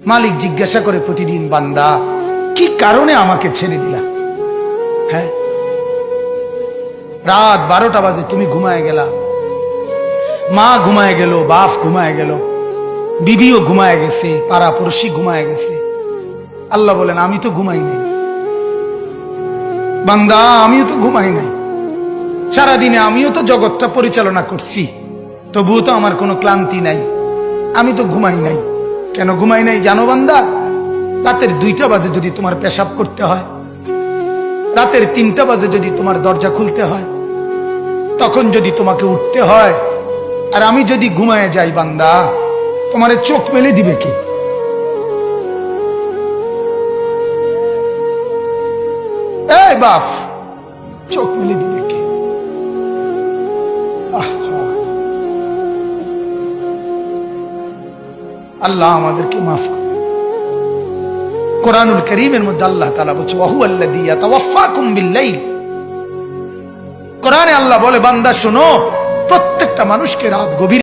মালিক জিজ্ঞাসা করে প্রতিদিন, বান্দা কি কারণে আমাকে ছেড়ে দিলা? হ্যাঁ, রাত 12টা বাজে তুমি ঘুমায় গেলা, মা ঘুমায় গেল, বাপ ঘুমায় গেল, বিবিও ঘুমায় গেছে, পাড়া পড়শি ঘুমায় গেছে। আল্লাহ বলেন, আমি তো ঘুমাই নাই বান্দা, আমিও তো ঘুমাই নাই। সারাদিনে আমিও তো জগৎটা পরিচালনা করছি, তবুও তো আমার কোনো ক্লান্তি নাই, আমি তো ঘুমাই নাই। কেন ঘুমাই নাই জানো বান্দা? রাতের 2টা বাজে যদি তোমার পেশাব করতে হয়, রাতের 3টা বাজে যদি তোমার দরজা খুলতে হয়, তখন যদি তোমাকে উঠতে হয়, আর আমি যদি ঘুমায় যাই বান্দা, তোমারে চোখ মেলে দিবে কি? এই বাপ, চোখ মেলে দিবে কি? আল্লাহ আমাদেরকে মাফ করে। কোরআনুল কারীমের মধ্যে আল্লাহ তাআলা বলছে, ওয়া হুয়াল্লাযী ইয়াতাওয়াফফাকুম বিল-লাইল। কোরআনে আল্লাহ বলে, বান্দা শোনো, প্রত্যেকটা মানুষকে রাত গভীর